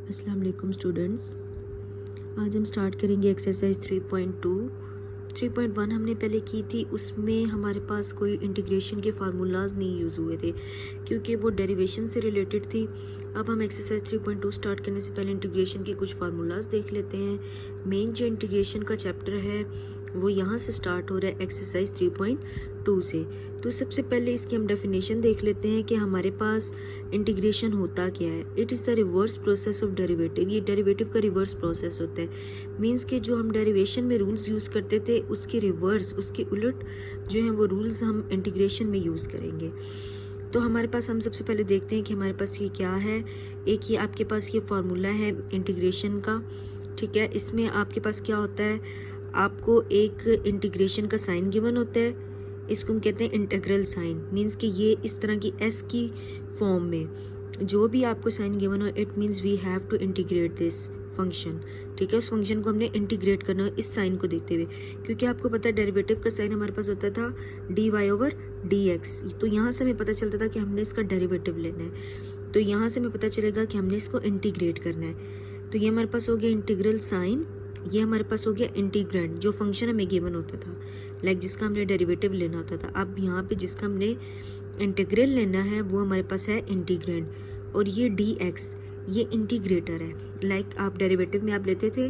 अस्सलाम वालेकुम स्टूडेंट्स। आज हम स्टार्ट करेंगे एक्सरसाइज 3.2। 3.1 हमने पहले की थी, उसमें हमारे पास कोई इंटीग्रेशन के फार्मूलाज नहीं यूज़ हुए थे क्योंकि वो डेरिवेशन से रिलेटेड थी। अब हम एक्सरसाइज 3.2 स्टार्ट करने से पहले इंटीग्रेशन के कुछ फार्मूलाज देख लेते हैं। मेन जो इंटीग्रेशन का चैप्टर है वो यहाँ से स्टार्ट हो रहा है एक्सरसाइज 3.2 से। तो सबसे पहले इसकी हम डेफिनेशन देख लेते हैं कि हमारे पास इंटीग्रेशन होता क्या है। It is the reverse process of derivative. ये डेरिवेटिव का रिवर्स प्रोसेस होता है। मींस कि जो हम डेरिवेशन में रूल्स यूज़ करते थे उसके रिवर्स, उसके उलट जो है वो रूल्स हम इंटीग्रेशन में यूज़ करेंगे। तो हमारे पास हम सबसे पहले देखते हैं कि हमारे पास ये क्या है। एक ये आपके पास ये फार्मूला है इंटीग्रेशन का, ठीक है। इसमें आपके पास क्या होता है, आपको एक इंटीग्रेशन का साइन गिवन होता है, इसको हम कहते हैं इंटीग्रल साइन। मींस कि ये इस तरह की एस की फॉर्म में जो भी आपको साइन गिवन हो, it means we have to integrate this function, ठीक है। उस फंक्शन को हमने इंटीग्रेट करना है इस साइन को देखते हुए, क्योंकि आपको पता है डेरिवेटिव का साइन हमारे पास होता था dy/dx। तो यहाँ से हमें पता चलता था कि हमने इसका डेरिवेटिव लेना है, तो यहाँ से हमें पता चलेगा कि हमने इसको इंटीग्रेट करना है। तो ये हमारे पास हो गया इंटीग्रल साइन, ये हमारे पास हो गया इंटीग्रैंड जो फंक्शन हमें गिवन होता था, लाइक जिसका हमने डेरिवेटिव लेना होता था। अब यहाँ पे जिसका हमने इंटीग्रल लेना है वो हमारे पास है इंटीग्रैंड, और ये dx ये इंटीग्रेटर है। लाइक आप डेरिवेटिव में आप लेते थे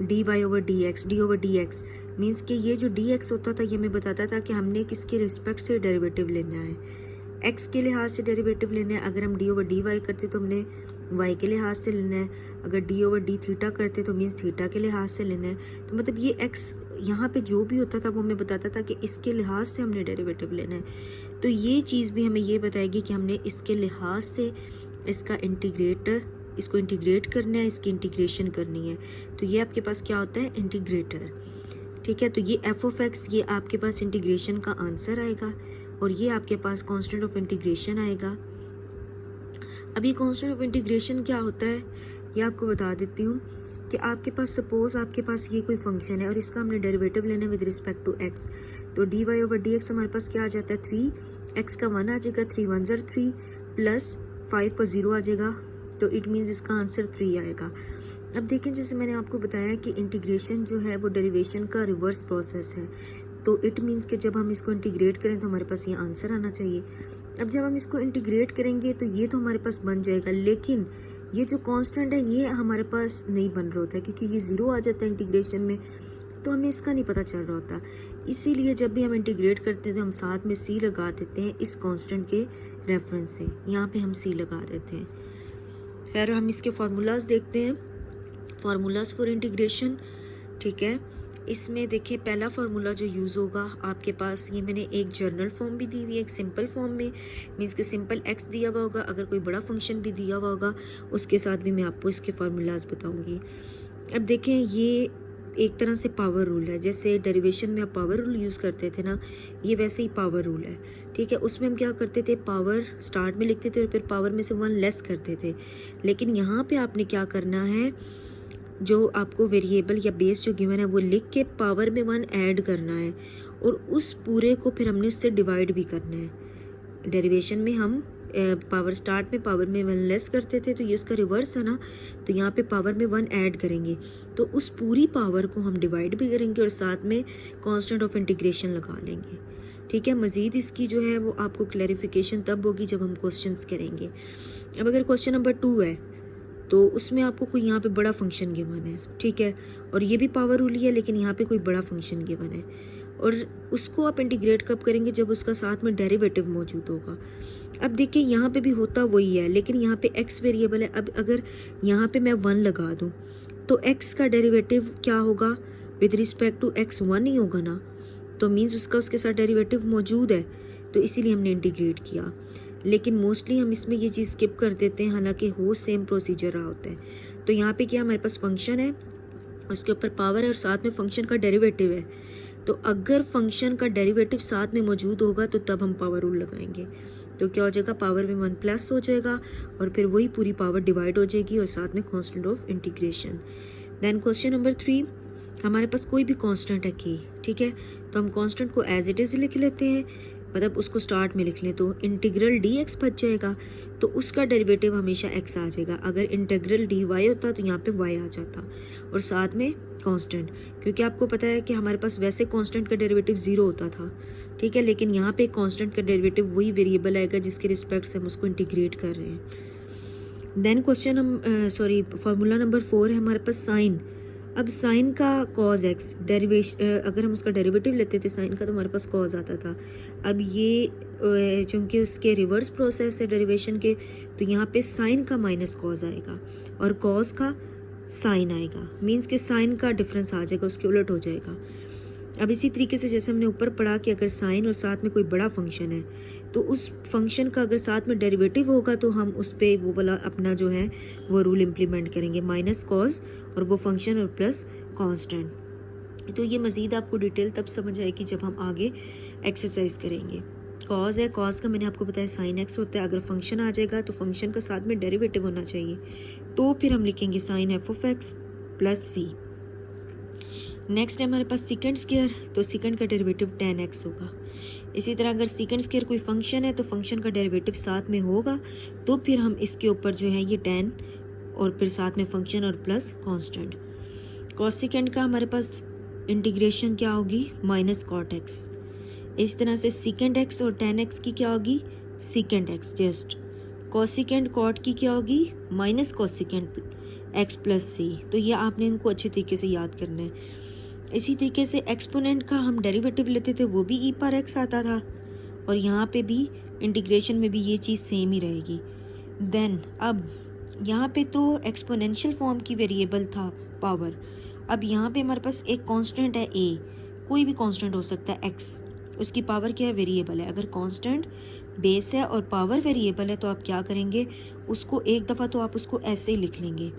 dy/dx, d/dx मीन्स कि ये जो dx होता था ये हमें बताता था कि हमने किसके रिस्पेक्ट से डेरिवेटिव लेना है, x के लिहाज से डेरिवेटिव लेना है। अगर हम d/dy करते तो हमने y के लिहाज से लेना है, अगर d/dθ करते तो मीन्स थीटा के लिहाज से लेना है। तो मतलब ये x यहाँ पे जो भी होता था वो हमें बताता था कि इसके लिहाज से हमने डेरिवेटिव लेना है। तो ये चीज़ भी हमें ये बताएगी कि हमने इसके लिहाज से इसका इसको इंटीग्रेट करना है, इसकी इंटीग्रेशन करनी है। तो ये आपके पास क्या होता है, इंटीग्रेटर, ठीक है। तो ये f(x) ये आपके पास इंटीग्रेशन का आंसर आएगा, और ये आपके पास कांस्टेंट ऑफ इंटीग्रेशन आएगा। अब ये कांस्टेंट ऑफ इंटीग्रेशन क्या होता है ये आपको बता देती हूँ कि आपके पास सपोज आपके पास ये कोई फंक्शन है और इसका हमने डेरिवेटिव लेना है विद रिस्पेक्ट टू x। तो dy/dx हमारे पास क्या आ जाता है, 3x का 1 आ जाएगा, 3 1 ज़र 3 प्लस 5 का 0 आ जाएगा, तो इट मीन्स इसका आंसर 3 आएगा। अब देखें, जैसे मैंने आपको बताया कि इंटीग्रेशन जो है वो डेरिवेशन का रिवर्स प्रोसेस है, तो इट मीन्स कि जब हम इसको इंटीग्रेट करें तो हमारे पास ये आंसर आना चाहिए। अब जब हम इसको इंटीग्रेट करेंगे तो ये तो हमारे पास बन जाएगा, लेकिन ये जो कांस्टेंट है ये हमारे पास नहीं बन रहा होता है, क्योंकि ये 0 आ जाता है इंटीग्रेशन में, तो हमें इसका नहीं पता चल रहा होता। इसीलिए जब भी हम इंटीग्रेट करते हैं तो हम साथ में सी लगा देते हैं इस कांस्टेंट के रेफरेंस से, यहाँ पे हम सी लगा देते हैं। खैर, हम इसके फार्मूलाज देखते हैं, फार्मूलाज फॉर इंटीग्रेशन, ठीक है। इसमें देखिए पहला फार्मूला जो यूज़ होगा आपके पास, ये मैंने एक जर्नल फॉर्म भी दी हुई है, एक सिंपल फॉर्म में, मीन्स कि सिंपल x दिया हुआ होगा, अगर कोई बड़ा फंक्शन भी दिया हुआ होगा उसके साथ भी मैं आपको इसके फार्मूलाज बताऊंगी। अब देखें, ये एक तरह से पावर रूल है, जैसे डेरिवेशन में आप पावर रूल यूज़ करते थे ना, ये वैसे ही पावर रूल है, ठीक है। उसमें हम क्या करते थे, पावर स्टार्ट में लिखते थे और फिर पावर में से 1 लेस करते थे। लेकिन यहाँ पे आपने क्या करना है, जो आपको वेरिएबल या बेस जो गिवन है वो लिख के पावर में 1 ऐड करना है, और उस पूरे को फिर हमने उससे डिवाइड भी करना है। डेरिवेशन में हम पावर स्टार्ट में पावर में 1 लेस करते थे, तो ये उसका रिवर्स है ना, तो यहाँ पे पावर में 1 ऐड करेंगे, तो उस पूरी पावर को हम डिवाइड भी करेंगे और साथ में कांस्टेंट ऑफ इंटीग्रेशन लगा लेंगे, ठीक है। मज़ीद इसकी जो है वो आपको क्लैरिफिकेशन तब होगी जब हम क्वेश्चंस करेंगे। अब अगर क्वेश्चन नंबर 2 है तो उसमें आपको कोई यहाँ पे बड़ा फंक्शन गिवन है, ठीक है, और ये भी पावर रूल ही है, लेकिन यहाँ पे कोई बड़ा फंक्शन गिवन है, और उसको आप इंटीग्रेट कब करेंगे, जब उसका साथ में डेरिवेटिव मौजूद होगा। अब देखिए यहाँ पे भी होता वही है, लेकिन यहाँ पे x वेरिएबल है। अब अगर यहाँ पे मैं 1 लगा दूँ तो x का डेरिवेटिव क्या होगा, विद रिस्पेक्ट टू x 1 ही होगा ना, तो मीन्स उसका उसके साथ डेरिवेटिव मौजूद है, तो इसीलिए हमने इंटीग्रेट किया। लेकिन मोस्टली हम इसमें ये चीज़ स्किप कर देते हैं, हालांकि हो सेम प्रोसीजर रहा होता है। तो यहाँ पे क्या, हमारे पास फंक्शन है, उसके ऊपर पावर है और साथ में फंक्शन का डेरिवेटिव है। तो अगर फंक्शन का डेरिवेटिव साथ में मौजूद होगा तो तब हम पावर रूल लगाएंगे, तो क्या हो जाएगा, पावर में 1 प्लस हो जाएगा और फिर वही पूरी पावर डिवाइड हो जाएगी और साथ में constant of integration. Then question number 3, हमारे पास कोई भी कांस्टेंट है k, ठीक है, तो हम कांस्टेंट को एज इट इज़ लिख लेते हैं। मतलब उसको स्टार्ट में लिख लें तो इंटीग्रल डी एक्स बच जाएगा, तो उसका डेरिवेटिव हमेशा एक्स आ जाएगा। अगर इंटीग्रल डी वाई होता तो यहाँ पे वाई आ जाता, और साथ में कांस्टेंट, क्योंकि आपको पता है कि हमारे पास वैसे कांस्टेंट का डेरिवेटिव ज़ीरो होता था, ठीक है, लेकिन यहाँ पे कांस्टेंट का डेरिवेटिव वही वेरिएबल आएगा जिसके रिस्पेक्ट से हम उसको इंटीग्रेट कर रहे हैं। देन क्वेश्चन फार्मूला नंबर 4 है हमारे पास साइन। अब साइन का कॉज एक्स डेरिवेशन, अगर हम उसका डेरिवेटिव लेते थे साइन का तो हमारे पास कॉज आता था। अब ये चूँकि उसके रिवर्स प्रोसेस है डेरिवेशन के, तो यहाँ पे साइन का माइनस कॉज आएगा और कॉज का साइन आएगा, मीन्स के साइन का डिफरेंस आ जाएगा, उसके उलट हो जाएगा। अब इसी तरीके से जैसे हमने ऊपर पढ़ा कि अगर साइन और साथ में कोई बड़ा फंक्शन है तो उस फंक्शन का अगर साथ में डेरिवेटिव होगा तो हम उस पर वो वाला अपना जो है वो रूल इम्प्लीमेंट करेंगे, माइनस कॉज और वो फंक्शन और प्लस कांस्टेंट। तो ये मज़ीद आपको डिटेल तब समझ आएगी जब हम आगे एक्सरसाइज करेंगे। कॉज है, कॉज का मैंने आपको बताया साइन एक्स होता है। अगर फंक्शन आ जाएगा तो फंक्शन का साथ में डेरिवेटिव होना चाहिए, तो फिर हम लिखेंगे sine f of x plus c. Next है हमारे पास सेकंड स्क्वायर, तो सेकंड का डेरिवेटिव tan x होगा। इसी तरह अगर सेकंड स्क्वायर कोई फंक्शन है तो फंक्शन का डेरिवेटिव साथ में होगा, तो फिर हम इसके ऊपर जो है ये tan और फिर साथ में फंक्शन और प्लस कांस्टेंट। कोसेकेंड का हमारे पास इंटीग्रेशन क्या होगी, माइनस कॉट एक्स। इस तरह से सेकंड एक्स और tan x की क्या होगी, second x just. Cosecant cot की क्या होगी, minus cosecant x plus c. तो ये आपने इनको अच्छे तरीके से याद करना है। इसी तरीके से एक्सपोनेंट का हम डेरिवेटिव लेते थे, वो भी ई पर एक्स आता था, और यहाँ पे भी इंटीग्रेशन में भी ये चीज़ सेम ही रहेगी। देन अब यहाँ पे तो एक्सपोनेंशियल फॉर्म की वेरिएबल था पावर, अब यहाँ पे हमारे पास एक कांस्टेंट है ए, कोई भी कांस्टेंट हो सकता है एक्स, उसकी पावर क्या है, वेरिएबल है। अगर कांस्टेंट बेस है और पावर वेरिएबल है तो आप क्या करेंगे, उसको एक दफ़ा तो आप उसको ऐसे ही लिख लेंगे,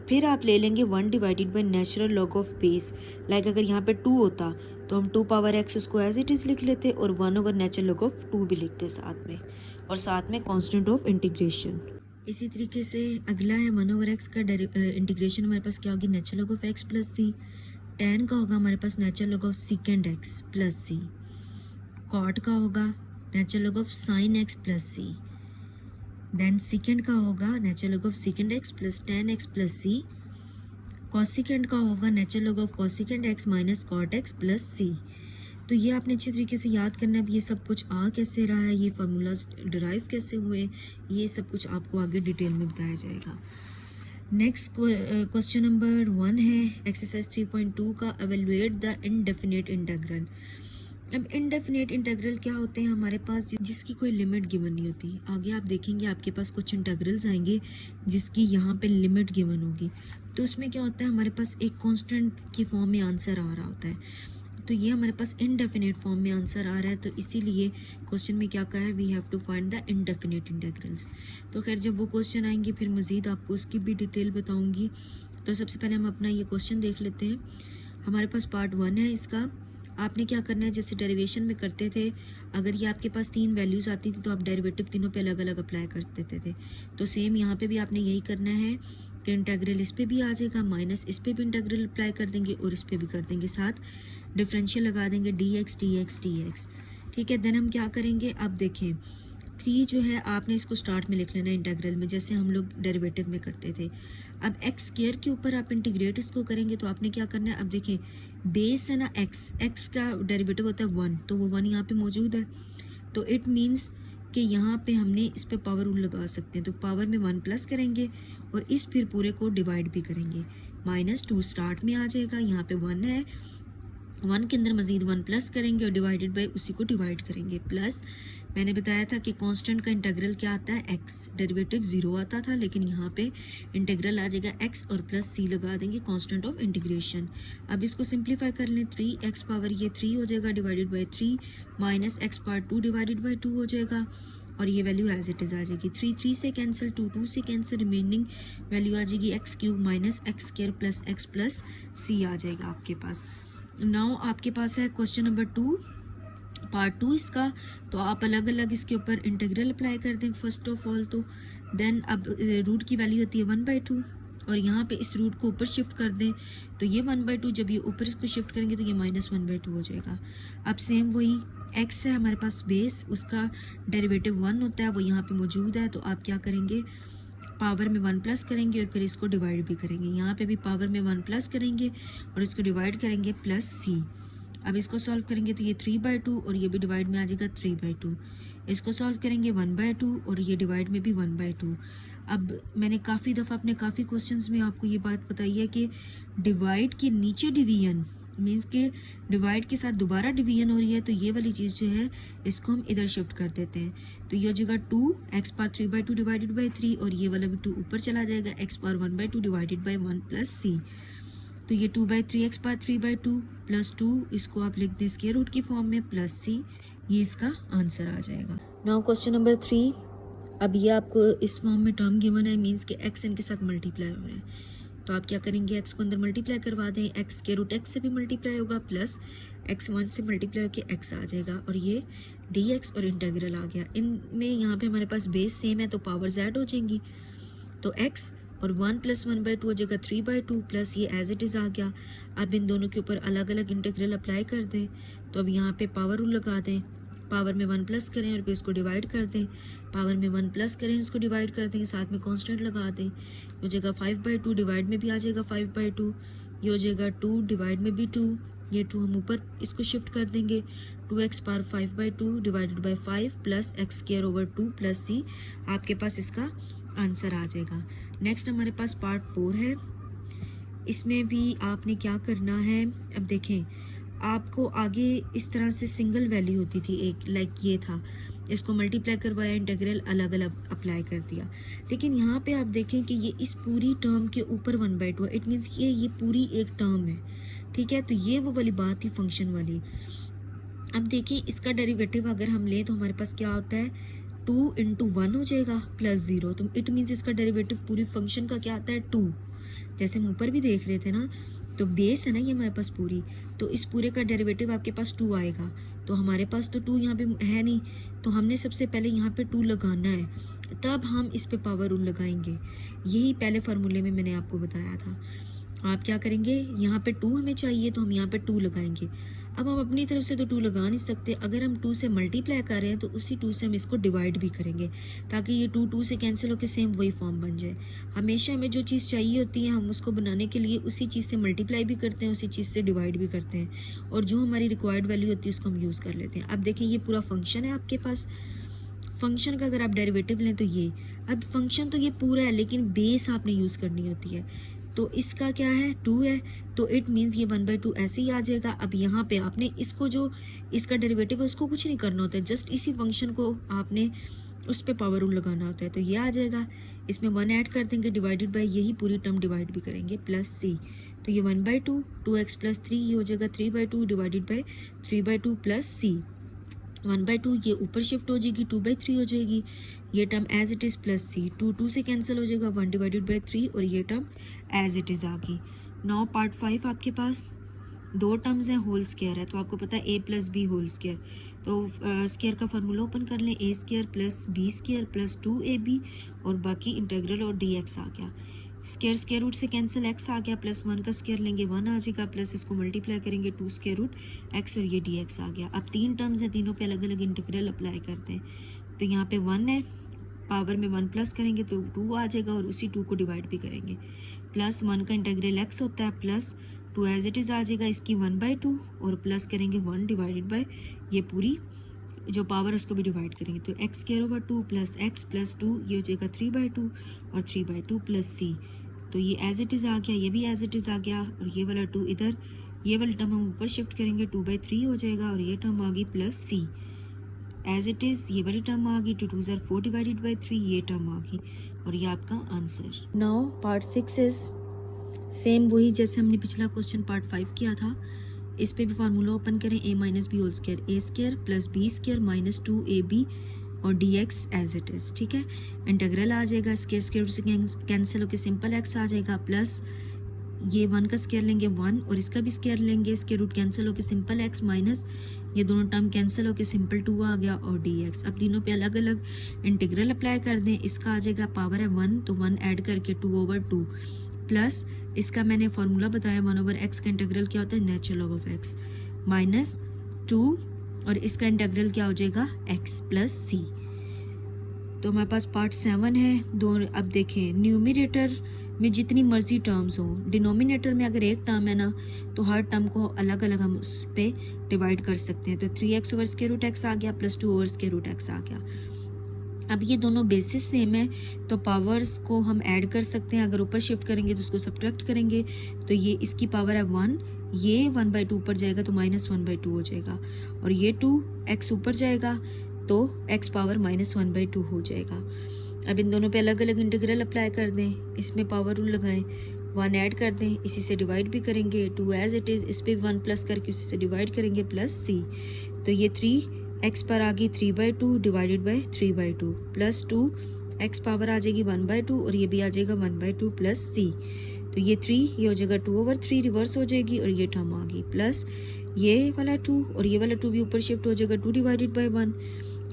फिर आप ले लेंगे 1 divided by natural log of base. Like अगर यहाँ पे 2 होता तो हम 2 पावर एक्स उसको एज इट इज़ लिख लेते और 1 ओवर नेचुरल लॉग ऑफ 2 भी लिखते साथ में, और साथ में कांस्टेंट ऑफ इंटीग्रेशन। इसी तरीके से अगला है 1 ओवर एक्स का इंटीग्रेशन हमारे पास क्या होगी, natural log of x plus c. tan का होगा हमारे पास natural log of secant x plus c. Cot का होगा natural log of sine x plus c. Then secant का होगा natural log of secant x plus tan x plus c. Cosecant का होगा natural log of cosecant x minus cot x plus c. तो ये आपने अच्छे तरीके से याद करना है। अब ये सब कुछ आ कैसे रहा है, ये फार्मूलाज डिराइव कैसे हुए, ये सब कुछ आपको आगे डिटेल में बताया जाएगा। नेक्स्ट क्वेश्चन नंबर 1 है एक्सरसाइज 3.2 का, एवेलुएट द इनडेफिनेट इंटीग्रल। अब इनडेफिनेट इंटीग्रल क्या होते हैं हमारे पास, जिसकी कोई लिमिट गिवन नहीं होती। आगे आप देखेंगे आपके पास कुछ इंटीग्रल्स आएंगे जिसकी यहाँ पे लिमिट गिवन होगी, तो उसमें क्या होता है हमारे पास एक कांस्टेंट की फॉर्म में आंसर आ रहा होता है, तो ये हमारे पास इनडेफिनेट फॉर्म में आंसर आ रहा है, तो इसीलिए क्वेश्चन में क्या कहा है, we have to find the indefinite integrals. तो खैर जब वो क्वेश्चन आएंगे फिर मज़ीद आपको उसकी भी डिटेल बताऊँगी। तो सबसे पहले हम अपना ये क्वेश्चन देख लेते हैं। हमारे पास पार्ट 1 है इसका। आपने क्या करना है, जैसे डेरिवेशन में करते थे, अगर ये आपके पास 3 वैल्यूज़ आती थी तो आप डेरिवेटिव तीनों पे अलग अलग अप्लाई कर देते थे, तो सेम यहाँ पे भी आपने यही करना है कि इंटीग्रल इस पे भी आ जाएगा, माइनस इस पे भी इंटीग्रल अप्लाई कर देंगे और इस पे भी कर देंगे, साथ डिफरेंशियल लगा देंगे dx dx dx। ठीक है, देन हम क्या करेंगे, अब देखें 3 जो है आपने इसको स्टार्ट में लिख लेना है इंटीग्रल में, जैसे हम लोग डेरिवेटिव में करते थे। अब एक्स स्क्वायर के ऊपर आप इंटीग्रेट इसको करेंगे तो आपने क्या करना है, अब देखें बेस है ना एक्स का डेरिवेटिव होता है 1, तो वो 1 यहाँ पे मौजूद है, तो इट मीन्स कि यहाँ पे हमने इस पे पावर रूल लगा सकते हैं, तो पावर में 1 प्लस करेंगे और इस फिर पूरे को डिवाइड भी करेंगे, -2 स्टार्ट में आ जाएगा, यहाँ पे 1 है, 1 के अंदर मजीद 1 प्लस करेंगे और डिवाइडेड बाई उसी को डिवाइड करेंगे, प्लस मैंने बताया था कि कांस्टेंट का इंटीग्रल क्या आता है, x, डेरिवेटिव 0 आता था, लेकिन यहाँ पे इंटीग्रल आ जाएगा x और प्लस c लगा देंगे, कांस्टेंट ऑफ इंटीग्रेशन। अब इसको सिंप्लीफाई कर लें, 3x पावर ये 3 हो जाएगा divided by 3 minus x power 2 divided by 2 हो जाएगा, और ये वैल्यू एज इट इज़ आ जाएगी, 3 से कैंसिल, 2 से कैंसिल, रिमेनिंग वैल्यू आ जाएगी x cube minus x square plus x plus c आ जाएगा आपके पास। नाउ आपके पास है क्वेश्चन नंबर 2 पार्ट 2 इसका, तो आप अलग अलग इसके ऊपर इंटीग्रल अप्लाई कर दें फर्स्ट ऑफ ऑल। तो देन अब रूट की वैल्यू होती है 1/2 और यहाँ पे इस रूट को ऊपर शिफ्ट कर दें, तो ये 1/2 जब ये ऊपर इसको शिफ्ट करेंगे तो ये -1/2 हो जाएगा। अब सेम वही एक्स है हमारे पास बेस, उसका डेरिवेटिव 1 होता है, वो यहाँ पे मौजूद है। तो आप क्या करेंगे, पावर में 1 प्लस करेंगे और फिर इसको डिवाइड भी करेंगे। यहाँ पे भी पावर में 1 प्लस करेंगे और इसको डिवाइड करेंगे प्लस सी। अब इसको सॉल्व करेंगे तो ये 3/2 और ये भी डिवाइड में आ जाएगा 3/2। इसको सॉल्व करेंगे 1/2 और ये डिवाइड में भी 1/2। अब मैंने काफ़ी दफ़ा अपने काफ़ी क्वेश्चंस में आपको ये बात बताई है कि डिवाइड के नीचे डिवीजन मीन्स के डिवाइड के साथ दोबारा डिवीजन हो रही है, तो ये वाली चीज़ जो है इसको हम इधर शिफ्ट कर देते हैं। तो ये हो जाएगा 2x पावर 3/2 डिवाइडेड बाई 3 और ये वाला भी 2 ऊपर चला जाएगा, x power 1/2 divided by 1 plus c. तो ये 2/3 x पावर 3/2 प्लस 2, इसको आप लिख दें स्क्वायर रूट की फॉर्म में, प्लस सी। ये इसका आंसर आ जाएगा। Now question number 3। अब ये आपको इस फॉर्म में टर्म गिवन है, मीन्स के x इनके साथ मल्टीप्लाई हो रहे हैं। तो आप क्या करेंगे, x को अंदर मल्टीप्लाई करवा दें, x के रूट x से भी मल्टीप्लाई होगा, प्लस x 1 से मल्टीप्लाई होकर x आ जाएगा और ये dx और इंटीग्रल आ गया। इनमें यहाँ पे हमारे पास बेस सेम है तो पावर्स ऐड हो जाएंगी। तो x और 1 + 1/2 हो जाएगा 3/2 प्लस ये एज इट इज़ आ गया। अब इन दोनों के ऊपर अलग अलग इंटीग्रल अप्लाई कर दें। तो अब यहाँ पे पावर रूल लगा दें, पावर में 1 प्लस करें और फिर इसको डिवाइड कर दें, पावर में 1 प्लस करें इसको डिवाइड कर दें, साथ में कांस्टेंट लगा दें। हो जाएगा 5/2, डिवाइड में भी आ जाएगा 5/2। ये हो जाएगा 2, डिवाइड में भी 2, ये 2 हम ऊपर इसको शिफ्ट कर देंगे। 2x power 5/2 divided by 5 plus x² / 2 plus c। आपके पास इसका आंसर आ जाएगा। नेक्स्ट हमारे पास पार्ट 4 है। इसमें भी आपने क्या करना है, अब देखें आपको आगे इस तरह से सिंगल वैल्यू होती थी एक, लाइक ये था, इसको मल्टीप्लाई करवाया, इंटीग्रल अलग अलग अप्लाई कर दिया। लेकिन यहाँ पे आप देखें कि ये इस पूरी टर्म के ऊपर 1/2 है, इट मीन्स कि ये पूरी एक टर्म है, ठीक है। तो ये वो वाली बात थी फंक्शन वाली। अब देखिए इसका डेरिवेटिव अगर हम लें तो हमारे पास क्या होता है, 2 × 1 हो जाएगा प्लस 0। तो इट मीन्स इसका डेरिवेटिव पूरी फंक्शन का क्या आता है, 2। जैसे हम ऊपर भी देख रहे थे ना, तो बेस है ना ये हमारे पास पूरी, तो इस पूरे का डेरिवेटिव आपके पास 2 आएगा। तो हमारे पास तो 2 यहाँ पे है नहीं, तो हमने सबसे पहले यहाँ पे 2 लगाना है, तब हम इस पे पावर रूल लगाएंगे। यही पहले फार्मूले में मैंने आपको बताया था। आप क्या करेंगे, यहाँ पे 2 हमें चाहिए तो हम यहाँ पे 2 लगाएंगे। अब हम अपनी तरफ से तो 2 लगा नहीं सकते, अगर हम 2 से मल्टीप्लाई कर रहे हैं तो उसी 2 से हम इसको डिवाइड भी करेंगे, ताकि ये 2 से कैंसिल होकर सेम वही फॉर्म बन जाए। हमेशा हमें जो चीज़ चाहिए होती है हम उसको बनाने के लिए उसी चीज़ से मल्टीप्लाई भी करते हैं, उसी चीज़ से डिवाइड भी करते हैं, और जो हमारी रिक्वायर्ड वैल्यू होती है उसको हम यूज़ कर लेते हैं। अब देखिए ये पूरा फंक्शन है आपके पास, फंक्शन का अगर आप डेरिवेटिव लें तो ये, अब फंक्शन तो ये पूरा है लेकिन बेस आपने यूज़ करनी होती है। तो इसका क्या है, 2 है, तो इट मीन्स ये 1/2 ऐसे ही आ जाएगा। अब यहाँ पे आपने इसको जो इसका डेरिवेटिव है उसको कुछ नहीं करना होता है, जस्ट इसी फंक्शन को आपने उस पर पावर रूल लगाना होता है। तो ये आ जाएगा, इसमें 1 ऐड कर देंगे, डिवाइडेड बाई यही पूरी टर्म डिवाइड भी करेंगे, प्लस सी। तो ये 1/2, 2x + 3 ये हो जाएगा 3/2 डिवाइडेड बाई 3/2 प्लस सी। 1/2 ये ऊपर शिफ्ट हो जाएगी, 2/3 हो जाएगी, ये term as it is plus c. 2 से कैंसिल हो जाएगा, 1 डिवाइडेड बाई 3 और ये टर्म एज इट इज़ आ गई। नाउ पार्ट 5 आपके पास 2 टर्म्स हैं, होल स्क्वायर है, तो आपको पता है a + b होल स्क्वायर। तो स्क्वायर का फार्मूला ओपन कर लें, a² + b² + 2ab और बाकी इंटीग्रल और dx आ गया। स्क्वायर रूट से कैंसिल x आ गया, प्लस 1 का स्क्वायर लेंगे 1 आ जाएगा, प्लस इसको मल्टीप्लाई करेंगे 2 √ x और ये dx आ गया। अब 3 टर्म्स हैं, तीनों पे अलग अलग इंटीग्रल अप्लाई करते हैं। तो यहाँ पे 1 है, पावर में 1 प्लस करेंगे तो 2 आ जाएगा और उसी 2 को डिवाइड भी करेंगे, प्लस 1 का इंटीग्रल x होता है, प्लस 2 एज इट इज़ आ जाएगा, इसकी 1/2 और प्लस करेंगे 1 डिवाइडेड बाय ये पूरी जो पावर उसको भी डिवाइड करेंगे। तो x² / 2 + x + 2 ये हो जाएगा 3/2 और 3/2 प्लस c। तो ये एज इट इज़ आ गया, ये भी एज इट इज़ आ गया, और ये वाला 2 इधर, ये वाला टर्म हम ऊपर शिफ्ट करेंगे, 2/3 हो जाएगा और ये टर्म आ गई plus c as it is. ये वाली टर्म आ गई, 2 × 2 = 4 डिवाइडेड बाई 3, ये टर्म आ गई और ये आपका answer. Now part 6 is same वही जैसे हमने पिछला क्वेश्चन पार्ट 5 किया था। इस पे भी फार्मूला ओपन करें, a - b whole square, a² + b² - 2ab और dx एज इट इज़, ठीक है। इंटीग्रल आ जाएगा, स्क्वायर रूट से कैंसिल होकर सिंपल x आ जाएगा, प्लस ये 1 का स्क्वायर लेंगे 1 और इसका भी स्क्वायर लेंगे, स्क्वायर रूट कैंसिल होकर सिंपल x माइनस ये दोनों टर्म कैंसिल होकर सिंपल 2 आ गया और dx। अब तीनों पे अलग अलग इंटीग्रल अप्लाई कर दें। इसका आ जाएगा, पावर है 1 तो 1 ऐड करके 2/2 प्लस इसका मैंने फार्मूला बताया 1/x का इंटीग्रल क्या होता है, natural log of x minus 2 और इसका इंटीग्रल क्या हो जाएगा x प्लस सी। तो हमारे पास पार्ट 7 है। दो अब देखें, न्यूमरेटर में जितनी मर्जी टर्म्स हों, डिनोमिनेटर में अगर एक टर्म है ना तो हर टर्म को अलग अलग हम उस पर डिवाइड कर सकते हैं। तो 3x over square root x आ गया plus 2 over square root x आ गया। अब ये दोनों बेसिस सेम है तो पावर्स को हम ऐड कर सकते हैं। अगर ऊपर शिफ्ट करेंगे तो उसको सब्ट्रैक्ट करेंगे तो ये इसकी पावर है 1, ये 1/2 ऊपर जाएगा तो -1/2 हो जाएगा, और ये 2x ऊपर जाएगा तो x पावर -1/2 हो जाएगा। अब इन दोनों पे अलग अलग इंटीग्रल अप्लाई कर दें, इसमें पावर रूल लगाएं, 1 ऐड कर दें, इसी से डिवाइड भी करेंगे, 2 एज इट इज़, इस पे 1 प्लस करके उसी से डिवाइड करेंगे प्लस c। तो ये 3x पर आ गई 3/2 divided by 3/2 plus 2x power आ जाएगी 1/2 और ये भी आ जाएगा 1/2 प्लस c। तो ये 3 ये हो जाएगा 2/3 रिवर्स हो जाएगी और ये टर्म आ गई प्लस ये वाला 2 और ये वाला 2 भी ऊपर शिफ्ट हो जाएगा 2 divided by 1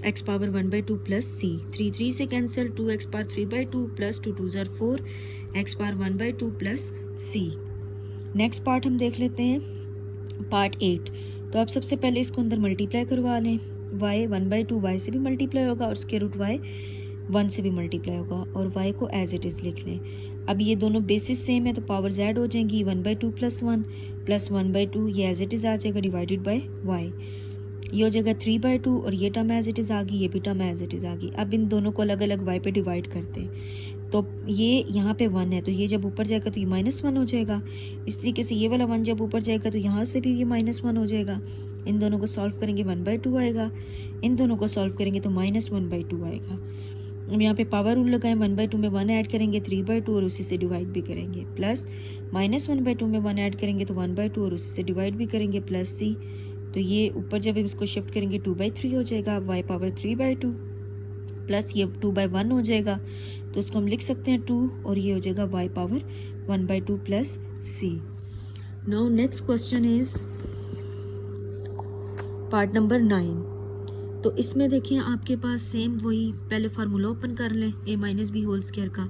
x power 1/2 plus c। 3 से कैंसिल, 2x पावर 3/2 प्लस 2 2 ज़र 4 x power 1/2 plus c। Next part हम देख लेते हैं पार्ट 8। तो आप सबसे पहले इसको अंदर मल्टीप्लाई करवा लें, y 1/2 y से भी मल्टीप्लाई होगा और स्क्वायर रूट y 1 से भी मल्टीप्लाई होगा और y को एज इट इज़ लिख लें। अब ये दोनों बेसिस सेम है तो पावर ऐड हो जाएंगी, 1/2 प्लस 1 प्लस 1/2 ये एज इट इज़ आ जाएगा डिवाइडेड बाय y, ये हो जाएगा 3/2 और ये टर्म एज इट इज़ आ गई, ये भी टर्म एज इट इज़ आ गई। अब इन दोनों को अलग अलग y पे डिवाइड करते हैं तो ये यहाँ पे 1 है तो ये जब ऊपर जाएगा तो ये -1 हो जाएगा। इस तरीके से ये वाला 1 जब ऊपर जाएगा तो यहाँ से भी ये -1 हो जाएगा। इन दोनों को सॉल्व करेंगे 1/2 आएगा, इन दोनों को सॉल्व करेंगे तो -1/2 आएगा। अब यहाँ पे पावर रूल लगाएं, 1/2 में 1 ऐड करेंगे 3/2 और उसी से डिवाइड भी करेंगे, प्लस -1/2 में 1 ऐड करेंगे तो 1/2 और उसी से डिवाइड भी करेंगे प्लस c। तो ये ऊपर जब इसको शिफ्ट करेंगे 2/3 हो जाएगा, y पावर 3/2 प्लस ये 2/1 हो जाएगा तो उसको हम लिख सकते हैं 2 और ये हो जाएगा y power 1/2 plus c। Now next question is part number 9। तो इसमें देखिए आपके पास सेम वही पहले फार्मूला ओपन कर लें a minus B whole square का,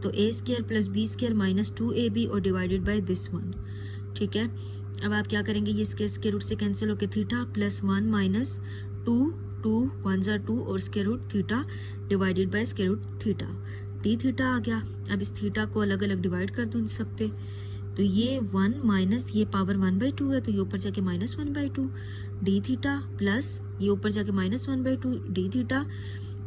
तो a square plus B square minus 2ab और डिवाइडेड बाय दिस वन। ठीक है, अब आप क्या करेंगे, ये स्क्वायर रूट से कैंसिल होकर थीटा प्लस 1 माइनस 2 1 ज़र 2 और square root theta divided by square root theta, d theta आ गया। अब इस थीटा को अलग अलग डिवाइड कर दो इन सब पे, तो ये 1 माइनस ये पावर 1/2 है तो ये ऊपर जाके -1/2 डी थीटा प्लस ये ऊपर जाके -1/2 डी थीटा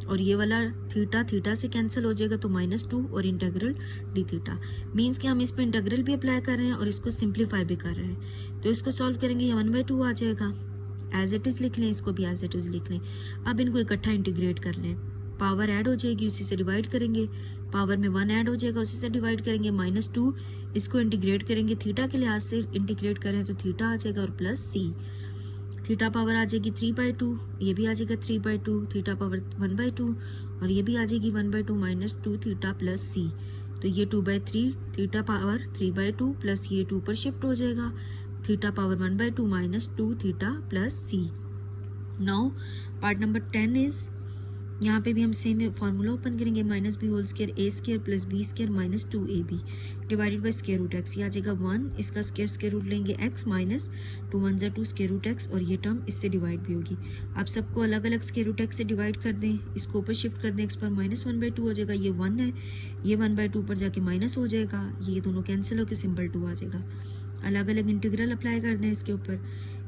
और ये वाला थीटा थीटा से कैंसिल हो जाएगा तो -2 और इंटीग्रल डी थीटा। मीन्स कि हम इस पे इंटीग्रल भी अप्लाई कर रहे हैं और इसको सिंप्लीफाई भी कर रहे हैं। तो इसको सॉल्व करेंगे ये 1/2 आ जाएगा, एज इट इज़ लिख लें, इसको भी एज इट इज़ लिख लें। अब इनको इकट्ठा इंटीग्रेट कर लें, पावर ऐड हो जाएगी उसी से डिवाइड करेंगे, पावर में 1 ऐड हो जाएगा उसी से डिवाइड करेंगे, -2 इसको इंटीग्रेट करेंगे, थीटा के लिहाज से इंटीग्रेट करें तो थीटा आ जाएगा और प्लस c। थीटा पावर आ जाएगी 3/2, ये भी आ जाएगा 3/2, थीटा पावर 1/2 और ये भी आ जाएगी 1/2 -2 थीटा प्लस c। तो ये 2/3 थीटा पावर 3/2 प्लस ये 2 पर शिफ्ट हो जाएगा, theta power 1/2 -2 theta plus c। Now part number 10 is, यहाँ पे भी हम सेम फार्मूला ओपन करेंगे, minus B whole square a square plus B square minus 2ab divided by square root x, ये आ जाएगा 1, इसका स्क्वायर रूट लेंगे x माइनस 2 1 ज़र 2 स्क्वायर रूट x और ये टर्म इससे डिवाइड भी होगी। आप सबको अलग अलग स्क्वायर रूट x से डिवाइड कर दें, इसको ऊपर शिफ्ट कर दें, x पर -1/2 हो जाएगा, ये 1 है, ये 1/2 ऊपर जाके माइनस हो जाएगा, ये दोनों कैंसिल होकर सिंबल 2 आ जाएगा। अलग अलग इंटीग्रल अप्लाई कर दें इसके ऊपर,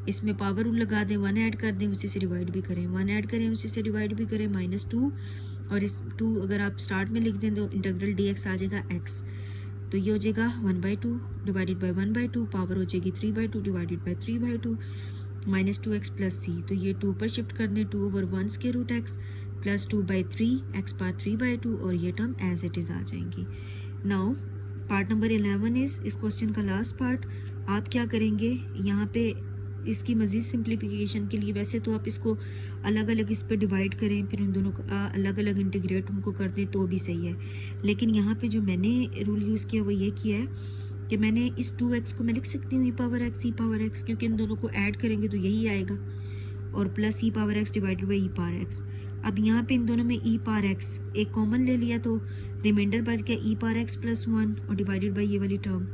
इसमें पावर रूल लगा दें, 1 ऐड कर दें उसी से डिवाइड भी करें, 1 ऐड करें उसी से डिवाइड भी करें, -2 और इस 2 अगर आप स्टार्ट में लिख दें तो इंटीग्रल dx आ जाएगा x, तो ये हो जाएगा 1/2 डिवाइडेड बाय 1/2, पावर हो जाएगी 3/2 divided by 3/2 -2x plus c। तो ये 2 पर शिफ्ट कर दें, 2/1 square root x plus 2/3 x power 3/2 और ये टर्म एज इट इज़ आ जाएंगी। नाउ पार्ट नंबर 11 इज इस क्वेश्चन का लास्ट पार्ट। आप क्या करेंगे, यहाँ पे इसकी मज़ीद सिंप्लीफिकेशन के लिए वैसे तो आप इसको अलग अलग इस पे डिवाइड करें, फिर इन दोनों का अलग अलग इंटीग्रेट उनको कर दें तो भी सही है, लेकिन यहाँ पे जो मैंने रूल यूज़ किया वो ये किया है कि मैंने इस 2x को मैं लिख सकती हूँ e पावर x, क्योंकि इन दोनों को ऐड करेंगे तो यही आएगा, और plus e power x divided by e power x। अब यहाँ पे इन दोनों में e पावर x एक कॉमन ले लिया तो रिमाइंडर बच गया e पावर x प्लस 1 और डिवाइडेड बाई ये वाली टर्म,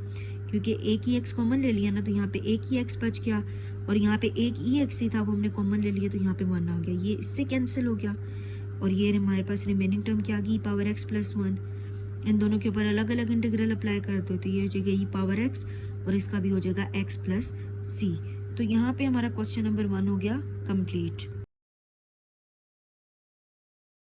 क्योंकि एक ही एक्स कॉमन ले लिया ना, तो यहाँ पे एक ही एक्स बच गया, और यहाँ पे एक ही एक्स ही था वो हमने कॉमन ले लिया, तो यहाँ पे 1 आ गया, ये इससे कैंसिल हो गया। और ये हमारे पास रिमेनिंग टर्म क्या आ गई, पावर एक्स प्लस 1। इन दोनों के ऊपर अलग अलग इंटीग्रल अप्लाई कर दो, तो ये हो जाएगा ई पावर एक्स, और इसका भी हो जाएगा एक्स प्लस सी। तो यहाँ पे हमारा क्वेश्चन नंबर 1 हो गया कंप्लीट।